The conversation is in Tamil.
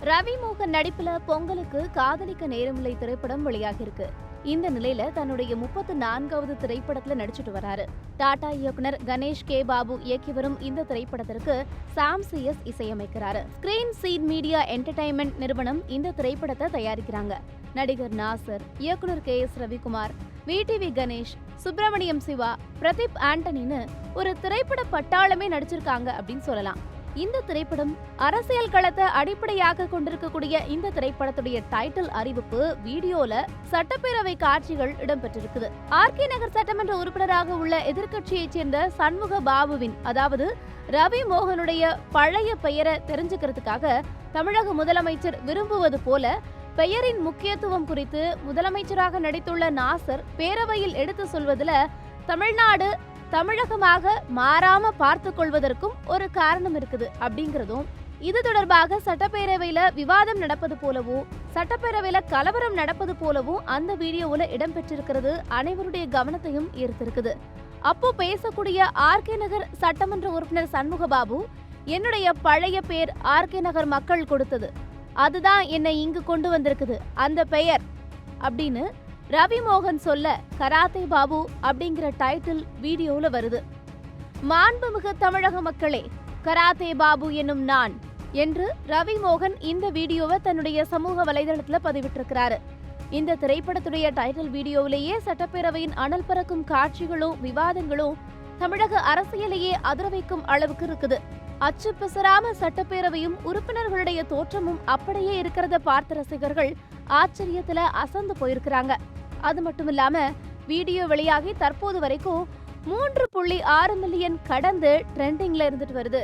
ரவி மோகன் நடிப்புல பொங்கலுக்கு காதலிக்க நேரமில்லை திரைப்படம் வெளியாகிருக்கு. இந்த நிலையில தன்னுடைய 34வது திரைப்படத்துல நடிச்சிட்டு வராரு. டாடா இயக்குனர் கணேஷ் கே பாபு இயக்கி வரும் இந்த திரைப்படத்திற்கு சாம் சிஎஸ் இசையமைக்கிறாரு. ஸ்கிரீன் சீட் மீடியா என்டர்டைன்மெண்ட் நிறுவனம் இந்த திரைப்படத்தை தயாரிக்கிறாங்க. நடிகர் நாசர், இயக்குனர் KS ரவிக்குமார், VTV கணேஷ், சுப்பிரமணியம் சிவா, பிரதீப் ஆண்டனின்னு ஒரு திரைப்பட பட்டாளமே நடிச்சிருக்காங்க அப்படின்னு சொல்லலாம். இந்த திரைப்படம் அரசியல் களத்தை அடிப்படையாக கொண்டிருக்கக்கூடிய இந்த திரைப்படத்துடைய டைட்டில் அறிவிப்பு வீடியோல சட்டப்பேரவை காட்சிகள் இடம்பெற்றிருக்குது. RK நகர் சட்டமன்ற உறுப்பினராக உள்ள எதிர்க்கட்சியைச் சேர்ந்த சண்முக பாபுவின், அதாவது ரவி மோகனுடைய பழைய பெயரை தெரிஞ்சுக்கிறதுக்காக தமிழக முதலமைச்சர் விரும்புவது போல பெயரின் முக்கியத்துவம் குறித்து முதலமைச்சராக நடித்துள்ள நாசர் பேரவையில் எடுத்து சொல்வதில் தமிழ்நாடு தமிழகமாக மாறாம பார்த்து கொள்வதற்கும் ஒரு காரணம் இருக்குது அப்படிங்கிறதும், இது தொடர்பாக சட்டப்பேரவையில விவாதம் நடப்பது போலவும் சட்டப்பேரவையில கலவரம் நடப்பது போலவும் அந்த வீடியோவில் இடம்பெற்றிருக்கிறது அனைவருடைய கவனத்தையும் ஈர்த்திருக்குது. அப்போ பேசக்கூடிய RK நகர் சட்டமன்ற உறுப்பினர் சண்முக பாபு, என்னுடைய பழைய பேர் RK நகர் மக்கள் கொடுத்தது, அதுதான் என்னை இங்கு கொண்டு வந்திருக்குது, அந்த பெயர் அப்படின்னு ரவி மோகன் சொல்ல கராத்தே பாபு அப்படிங்கிற டைட்டில் வீடியோல வருது. மாண்புமிகு தமிழக மக்களே, கராத்தே பாபு என்னும் நான் என்று ரவி மோகன் இந்த வீடியோவை தன்னுடைய சமூக வலைதளத்துல பதிவிட்டிருக்கிறாரு. இந்த திரைப்படத்துடைய டைட்டில் வீடியோவிலேயே சட்டப்பேரவையின் அனல் பறக்கும் காட்சிகளும் விவாதங்களும் தமிழக அரசியலையே அதிர வைக்கும் அளவுக்கு இருக்குது. அச்சு பிசராம சட்டப்பேரவையும் உறுப்பினர்களுடைய தோற்றமும் அப்படியே இருக்கிறத பார்த்த ரசிகர்கள் ஆச்சரியத்துல அசந்து போயிருக்கிறாங்க. அது மட்டும் இல்லாம வீடியோ வெளியாகி தற்போது வரைக்கும் 3.6 மில்லியன் கடந்து ட்ரெண்டிங்ல இருந்துட்டு வருது.